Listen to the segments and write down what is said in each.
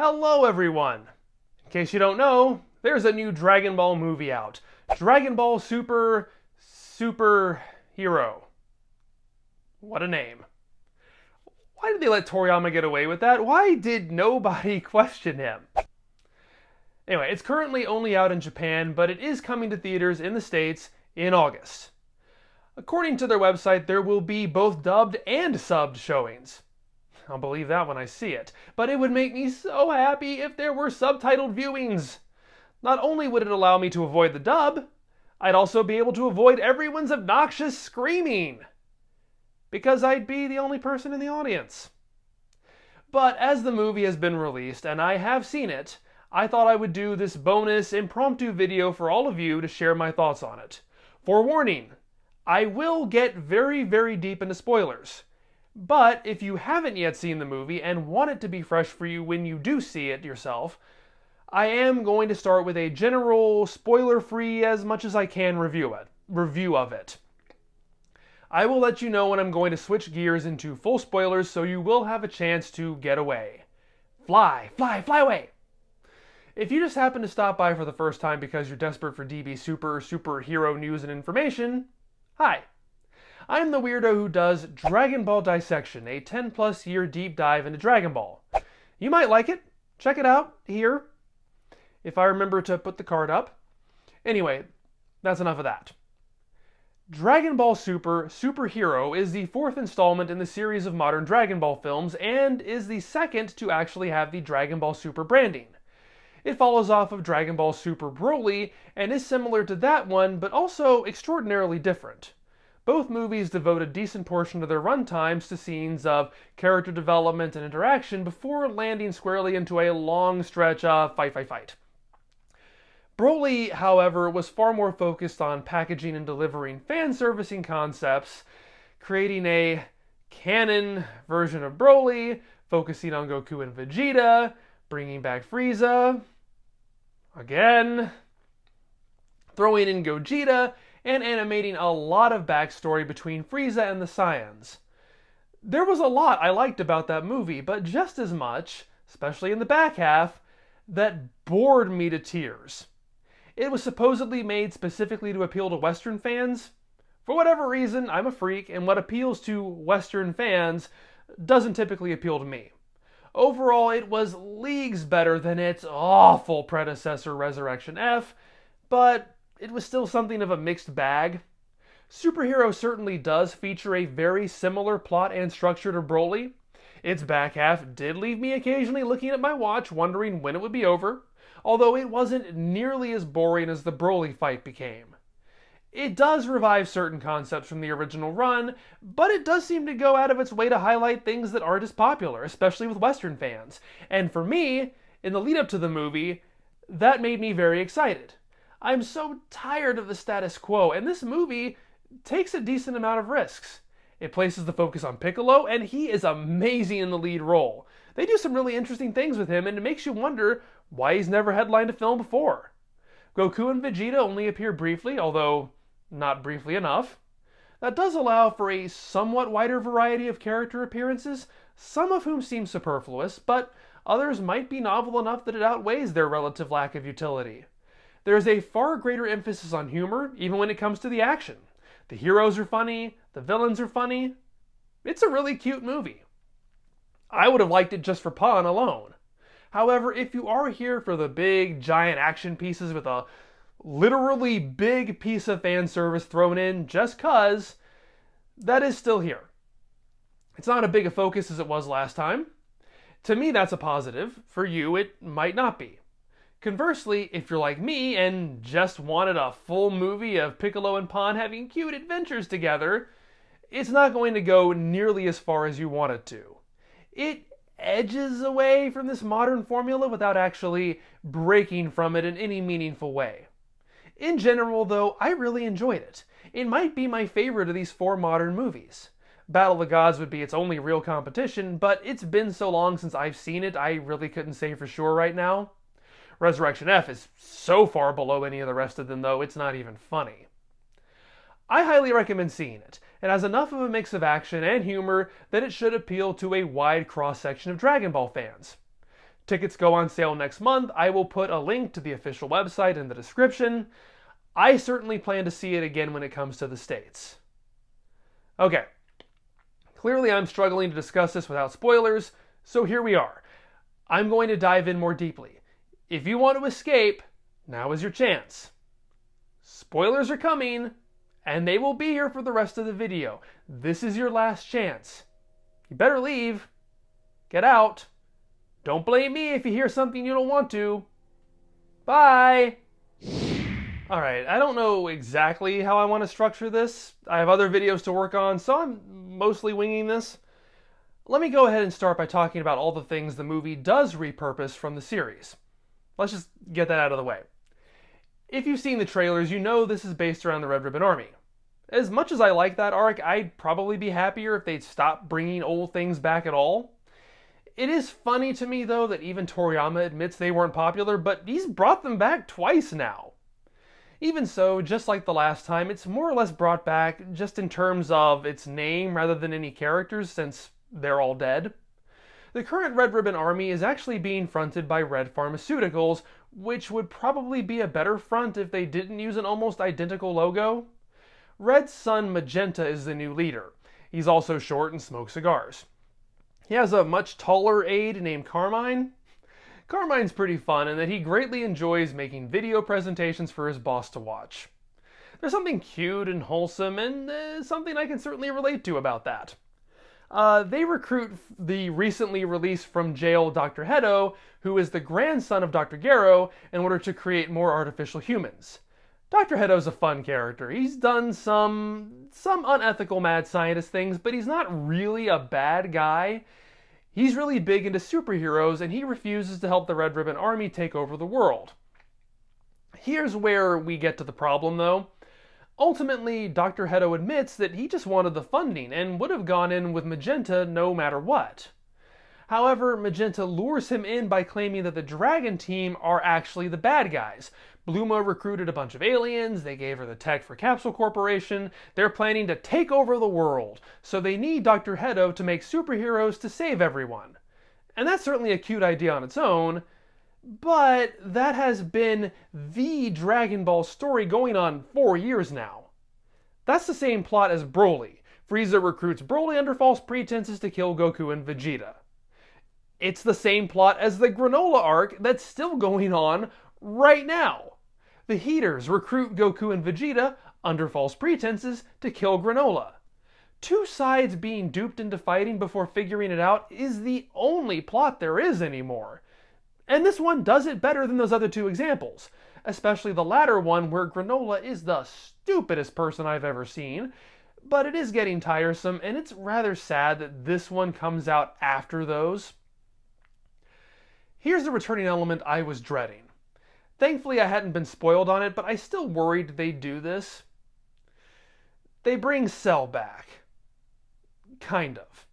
Hello everyone! In case you don't know, there's a new Dragon Ball movie out. Dragon Ball Super Hero. What a name. Why did they let Toriyama get away with that? Why did nobody question him? Anyway, it's currently only out in Japan, but it is coming to theaters in the States in August. According to their website, there will be both dubbed and subbed showings. I'll believe that when I see it. But it would make me so happy if there were subtitled viewings. Not only would it allow me to avoid the dub, I'd also be able to avoid everyone's obnoxious screaming. Because I'd be the only person in the audience. But as the movie has been released and I have seen it, I thought I would do this bonus impromptu video for all of you to share my thoughts on it. Forewarning, I will get very, very deep into spoilers. But if you haven't yet seen the movie and want it to be fresh for you when you do see it yourself, I am going to start with a general, spoiler-free as much as I can review of it. I will let you know when I'm going to switch gears into full spoilers, so you will have a chance to get away. Fly, fly, fly away! If you just happen to stop by for the first time because you're desperate for DB superhero news and information, hi. I'm the weirdo who does Dragon Ball Dissection, a 10+ year deep dive into Dragon Ball. You might like it. Check it out here, if I remember to put the card up. Anyway, that's enough of that. Dragon Ball Super Hero is the 4th installment in the series of modern Dragon Ball films and is the second to actually have the Dragon Ball Super branding. It follows off of Dragon Ball Super Broly and is similar to that one, but also extraordinarily different. Both movies devote a decent portion of their runtimes to scenes of character development and interaction before landing squarely into a long stretch of fight. Broly, however, was far more focused on packaging and delivering fan-servicing concepts, creating a canon version of Broly, focusing on Goku and Vegeta, bringing back Frieza, again, throwing in Gogeta, and animating a lot of backstory between Frieza and the Saiyans. There was a lot I liked about that movie, but just as much, especially in the back half, that bored me to tears. It was supposedly made specifically to appeal to Western fans. For whatever reason, I'm a freak, and what appeals to Western fans doesn't typically appeal to me. Overall, it was leagues better than its awful predecessor Resurrection F, but it was still something of a mixed bag. Superhero certainly does feature a very similar plot and structure to Broly. Its back half did leave me occasionally looking at my watch wondering when it would be over, although it wasn't nearly as boring as the Broly fight became. It does revive certain concepts from the original run, but it does seem to go out of its way to highlight things that aren't as popular, especially with Western fans. And for me, in the lead up to the movie, that made me very excited. I'm so tired of the status quo, and this movie takes a decent amount of risks. It places the focus on Piccolo, and he is amazing in the lead role. They do some really interesting things with him, and it makes you wonder why he's never headlined a film before. Goku and Vegeta only appear briefly, although not briefly enough. That does allow for a somewhat wider variety of character appearances, some of whom seem superfluous, but others might be novel enough that it outweighs their relative lack of utility. There's a far greater emphasis on humor, even when it comes to the action. The heroes are funny, the villains are funny. It's a really cute movie. I would have liked it just for Pan alone. However, if you are here for the big, giant action pieces with a literally big piece of fan service thrown in just 'cause, that is still here. It's not as big a focus as it was last time. To me, that's a positive. For you, it might not be. Conversely, if you're like me and just wanted a full movie of Piccolo and Pan having cute adventures together, it's not going to go nearly as far as you want it to. It edges away from this modern formula without actually breaking from it in any meaningful way. In general, though, I really enjoyed it. It might be my favorite of these 4 modern movies. Battle of the Gods would be its only real competition, but it's been so long since I've seen it, I really couldn't say for sure right now. Resurrection F is so far below any of the rest of them, though, it's not even funny. I highly recommend seeing it. It has enough of a mix of action and humor that it should appeal to a wide cross-section of Dragon Ball fans. Tickets go on sale next month. I will put a link to the official website in the description. I certainly plan to see it again when it comes to the States. Okay. Clearly I'm struggling to discuss this without spoilers, so here we are. I'm going to dive in more deeply. If you want to escape, now is your chance. Spoilers are coming, and they will be here for the rest of the video. This is your last chance. You better leave. Get out. Don't blame me if you hear something you don't want to. Bye! Alright, I don't know exactly how I want to structure this. I have other videos to work on, so I'm mostly winging this. Let me go ahead and start by talking about all the things the movie does repurpose from the series. Let's just get that out of the way. If you've seen the trailers, you know this is based around the Red Ribbon Army. As much as I like that arc, I'd probably be happier if they'd stop bringing old things back at all. It is funny to me, though, that even Toriyama admits they weren't popular, but he's brought them back twice now. Even so, just like the last time, it's more or less brought back just in terms of its name rather than any characters, since they're all dead. The current Red Ribbon Army is actually being fronted by Red Pharmaceuticals, which would probably be a better front if they didn't use an almost identical logo. Red's son Magenta is the new leader. He's also short and smokes cigars. He has a much taller aide named Carmine. Carmine's pretty fun in that he greatly enjoys making video presentations for his boss to watch. There's something cute and wholesome and something I can certainly relate to about that. They recruit the recently released from jail Dr. Hedo, who is the grandson of Dr. Gero, in order to create more artificial humans. Dr. Hedo's a fun character. He's done some unethical mad scientist things, but he's not really a bad guy. He's really big into superheroes, and he refuses to help the Red Ribbon Army take over the world. Here's where we get to the problem, though. Ultimately, Dr. Hedo admits that he just wanted the funding and would have gone in with Magenta no matter what. However, Magenta lures him in by claiming that the Dragon Team are actually the bad guys. Bluma recruited a bunch of aliens, they gave her the tech for Capsule Corporation, they're planning to take over the world, so they need Dr. Hedo to make superheroes to save everyone. And that's certainly a cute idea on its own, but that has been the Dragon Ball story going on 4 years now. That's the same plot as Broly. Frieza recruits Broly under false pretenses to kill Goku and Vegeta. It's the same plot as the Granola arc that's still going on right now. The Heaters recruit Goku and Vegeta under false pretenses to kill Granola. Two sides being duped into fighting before figuring it out is the only plot there is anymore. And this one does it better than those other two examples, especially the latter one where Granola is the stupidest person I've ever seen, but it is getting tiresome and it's rather sad that this one comes out after those. Here's the returning element I was dreading. Thankfully I hadn't been spoiled on it, but I still worried they'd do this. They bring Cell back. Kind of.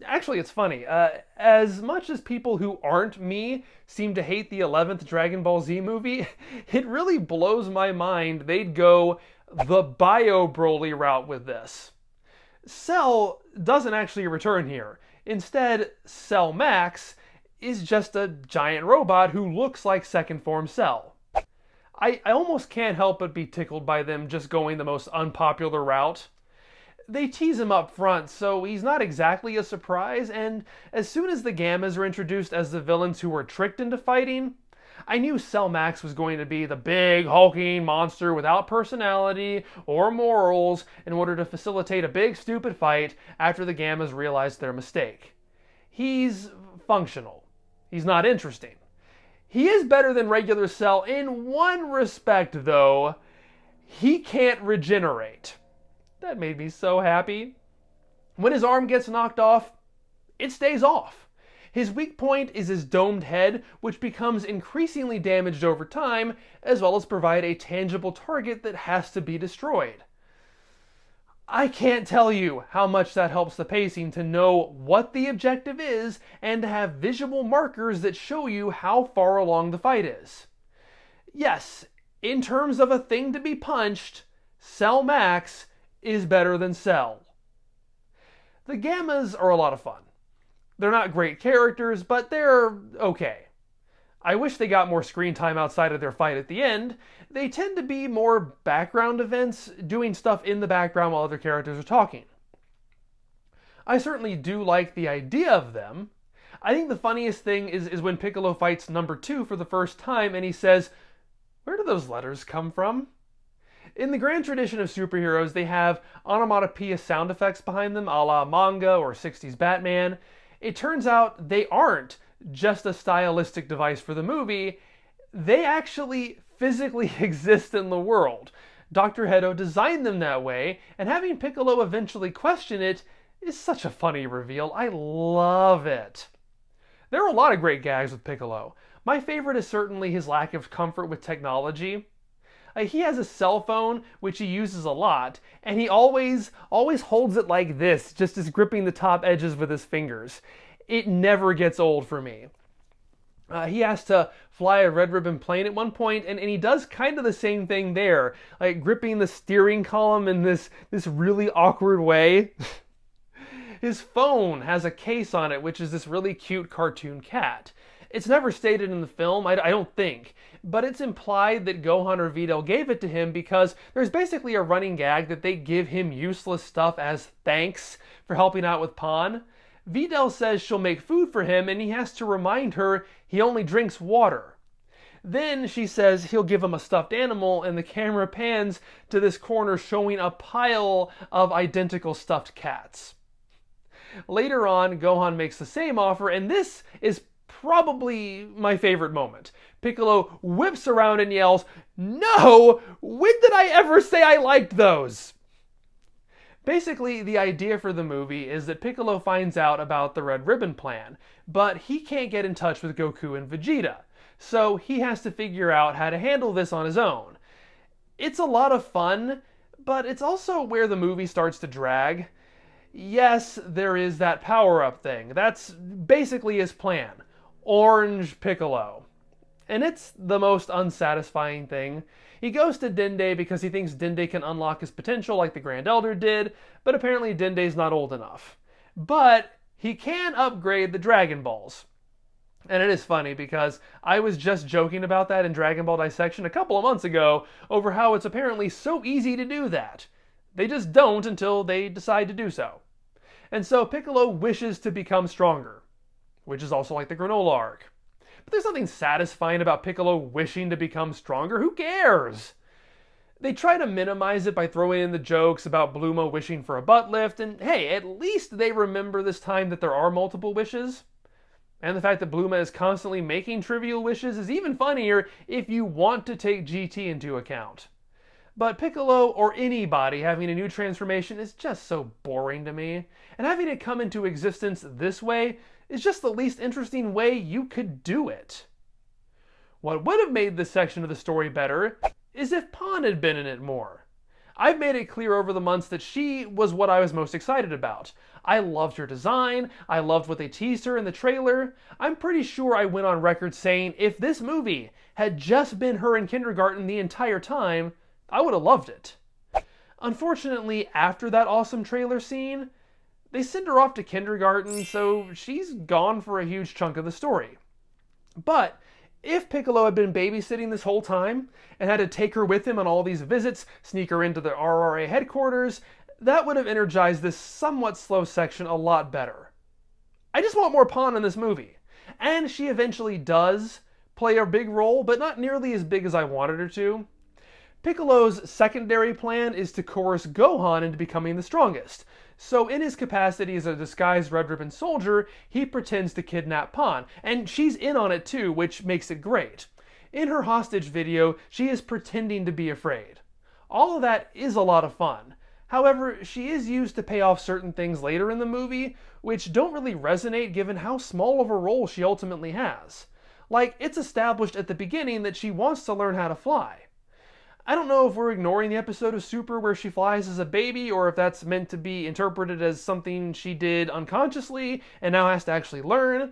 Actually, it's funny. As much as people who aren't me seem to hate the 11th Dragon Ball Z movie, it really blows my mind they'd go the Bio Broly route with this. Cell doesn't actually return here. Instead, Cell Max is just a giant robot who looks like second form Cell. I almost can't help but be tickled by them just going the most unpopular route. They tease him up front, so he's not exactly a surprise, and as soon as the Gammas are introduced as the villains who were tricked into fighting, I knew Cell Max was going to be the big, hulking monster without personality or morals in order to facilitate a big, stupid fight after the Gammas realized their mistake. He's functional. He's not interesting. He is better than regular Cell in one respect, though. He can't regenerate. That made me so happy. When his arm gets knocked off, it stays off. His weak point is his domed head, which becomes increasingly damaged over time, as well as provide a tangible target that has to be destroyed. I can't tell you how much that helps the pacing to know what the objective is and to have visual markers that show you how far along the fight is. Yes, in terms of a thing to be punched, Cell Max is better than Cell. The Gammas are a lot of fun. They're not great characters, but they're okay. I wish they got more screen time outside of their fight at the end. They tend to be more background events, doing stuff in the background while other characters are talking. I certainly do like the idea of them. I think the funniest thing is when Piccolo fights number 2 for the first time and he says, "Where do those letters come from?" In the grand tradition of superheroes, they have onomatopoeia sound effects behind them, a la manga or 60s Batman. It turns out they aren't just a stylistic device for the movie. They actually physically exist in the world. Dr. Hedo designed them that way, and having Piccolo eventually question it is such a funny reveal. I love it. There are a lot of great gags with Piccolo. My favorite is certainly his lack of comfort with technology. He has a cell phone, which he uses a lot, and he always holds it like this, just as gripping the top edges with his fingers. It never gets old for me. He has to fly a red ribbon plane at one point, and he does kind of the same thing there, like gripping the steering column in this really awkward way. His phone has a case on it, which is this really cute cartoon cat. It's never stated in the film, I don't think, but it's implied that Gohan or Videl gave it to him because there's basically a running gag that they give him useless stuff as thanks for helping out with Pan. Videl says she'll make food for him and he has to remind her he only drinks water. Then she says he'll give him a stuffed animal and the camera pans to this corner showing a pile of identical stuffed cats. Later on, Gohan makes the same offer, and this is probably my favorite moment. Piccolo whips around and yells, "No! When did I ever say I liked those?" Basically, the idea for the movie is that Piccolo finds out about the Red Ribbon plan, but he can't get in touch with Goku and Vegeta, so he has to figure out how to handle this on his own. It's a lot of fun, but it's also where the movie starts to drag. Yes, there is that power-up thing. That's basically his plan. Orange Piccolo. And it's the most unsatisfying thing. He goes to Dende because he thinks Dende can unlock his potential like the Grand Elder did, but apparently Dende's not old enough. But he can upgrade the Dragon Balls. And it is funny because I was just joking about that in Dragon Ball Dissection a couple of months ago over how it's apparently so easy to do that. They just don't until they decide to do so. And so Piccolo wishes to become stronger, which is also like the granola arc. But there's nothing satisfying about Piccolo wishing to become stronger. Who cares? They try to minimize it by throwing in the jokes about Bluma wishing for a butt lift, and hey, at least they remember this time that there are multiple wishes. And the fact that Bluma is constantly making trivial wishes is even funnier if you want to take GT into account. But Piccolo, or anybody having a new transformation, is just so boring to me. And having it come into existence this way is just the least interesting way you could do it. What would have made this section of the story better is if Pan had been in it more. I've made it clear over the months that she was what I was most excited about. I loved her design, I loved what they teased her in the trailer. I'm pretty sure I went on record saying if this movie had just been her in kindergarten the entire time, I would have loved it. Unfortunately, after that awesome trailer scene, they send her off to kindergarten, so she's gone for a huge chunk of the story. But if Piccolo had been babysitting this whole time and had to take her with him on all these visits, sneak her into the RRA headquarters, that would have energized this somewhat slow section a lot better. I just want more Pan in this movie. And she eventually does play a big role, but not nearly as big as I wanted her to. Piccolo's secondary plan is to coerce Gohan into becoming the strongest. So in his capacity as a disguised Red Ribbon soldier, he pretends to kidnap Pan, and she's in on it too, which makes it great. In her hostage video, she is pretending to be afraid. All of that is a lot of fun. However, she is used to pay off certain things later in the movie, which don't really resonate given how small of a role she ultimately has. Like, it's established at the beginning that she wants to learn how to fly. I don't know if we're ignoring the episode of Super where she flies as a baby, or if that's meant to be interpreted as something she did unconsciously and now has to actually learn.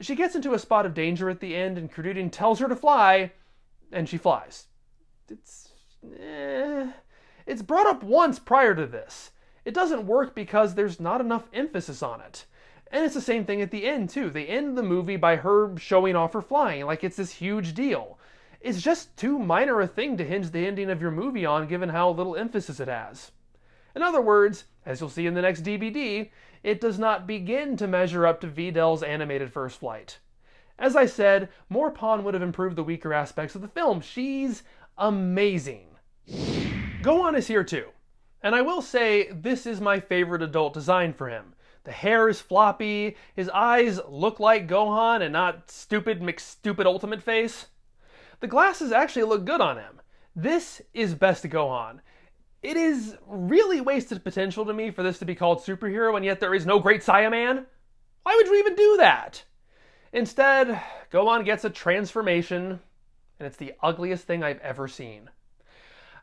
She gets into a spot of danger at the end and Krudin tells her to fly, and she flies. It's brought up once prior to this. It doesn't work because there's not enough emphasis on it. And it's the same thing at the end, too. They end the movie by her showing off her flying, like it's this huge deal. It's just too minor a thing to hinge the ending of your movie on, given how little emphasis it has. In other words, as you'll see in the next DVD, it does not begin to measure up to Vidal's animated first flight. As I said, more Pawn would have improved the weaker aspects of the film. She's amazing. Gohan is here too. And I will say, this is my favorite adult design for him. The hair is floppy, his eyes look like Gohan and not stupid McStupid Ultimate Face. The glasses actually look good on him. This is best Gohan. It is really wasted potential to me for this to be called superhero, and yet there is no great Saiyaman. Why would you even do that? Instead, Gohan gets a transformation, and it's the ugliest thing I've ever seen.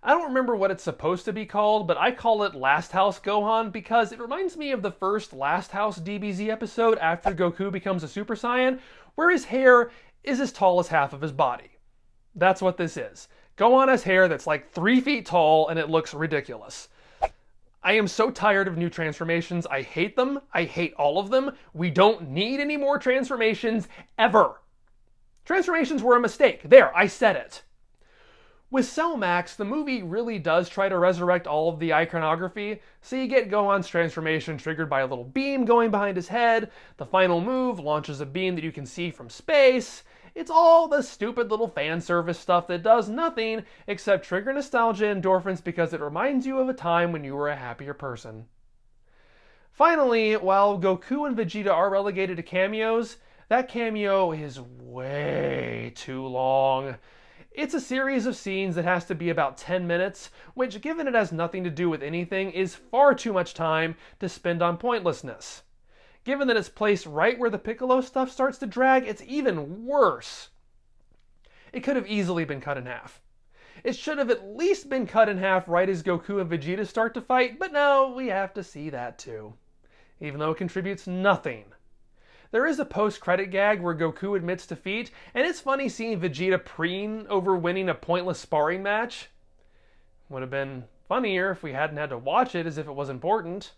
I don't remember what it's supposed to be called, but I call it Last House Gohan because it reminds me of the first Last House DBZ episode after Goku becomes a Super Saiyan, where his hair is as tall as half of his body. That's what this is. Gohan has hair that's like 3 feet tall and it looks ridiculous. I am so tired of new transformations. I hate them. I hate all of them. We don't need any more transformations ever. Transformations were a mistake. There, I said it. With Cell Max, the movie really does try to resurrect all of the iconography, so you get Gohan's transformation triggered by a little beam going behind his head, the final move launches a beam that you can see from space. It's all the stupid little fan service stuff that does nothing except trigger nostalgia endorphins because it reminds you of a time when you were a happier person. Finally, while Goku and Vegeta are relegated to cameos, that cameo is way too long. It's a series of scenes that has to be about 10 minutes, which, given it has nothing to do with anything, is far too much time to spend on pointlessness. Given that it's placed right where the Piccolo stuff starts to drag, it's even worse. It could have easily been cut in half. It should have at least been cut in half right as Goku and Vegeta start to fight, but no, we have to see that too. Even though it contributes nothing. There is a post-credit gag where Goku admits defeat, and it's funny seeing Vegeta preen over winning a pointless sparring match. Would have been funnier if we hadn't had to watch it as if it was important.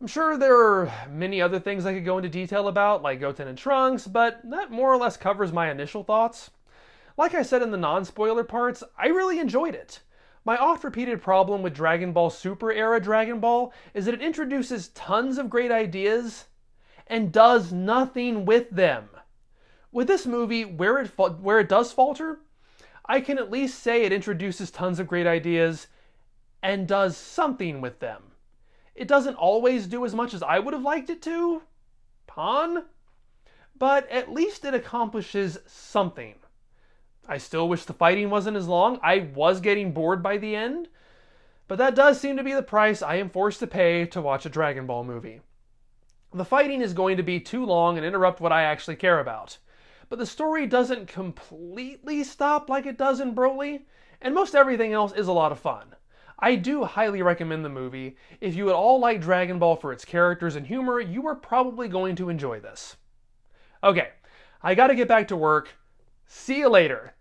I'm sure there are many other things I could go into detail about, like Goten and Trunks, but that more or less covers my initial thoughts. Like I said in the non-spoiler parts, I really enjoyed it. My oft-repeated problem with Dragon Ball Super era Dragon Ball is that it introduces tons of great ideas and does nothing with them. With this movie, where it does falter, I can at least say it introduces tons of great ideas and does something with them. It doesn't always do as much as I would have liked it to, but at least it accomplishes something. I still wish the fighting wasn't as long. I was getting bored by the end, but that does seem to be the price I am forced to pay to watch a Dragon Ball movie. The fighting is going to be too long and interrupt what I actually care about. But the story doesn't completely stop like it does in Broly, and most everything else is a lot of fun. I do highly recommend the movie. If you at all like Dragon Ball for its characters and humor, you are probably going to enjoy this. Okay, I gotta get back to work. See you later.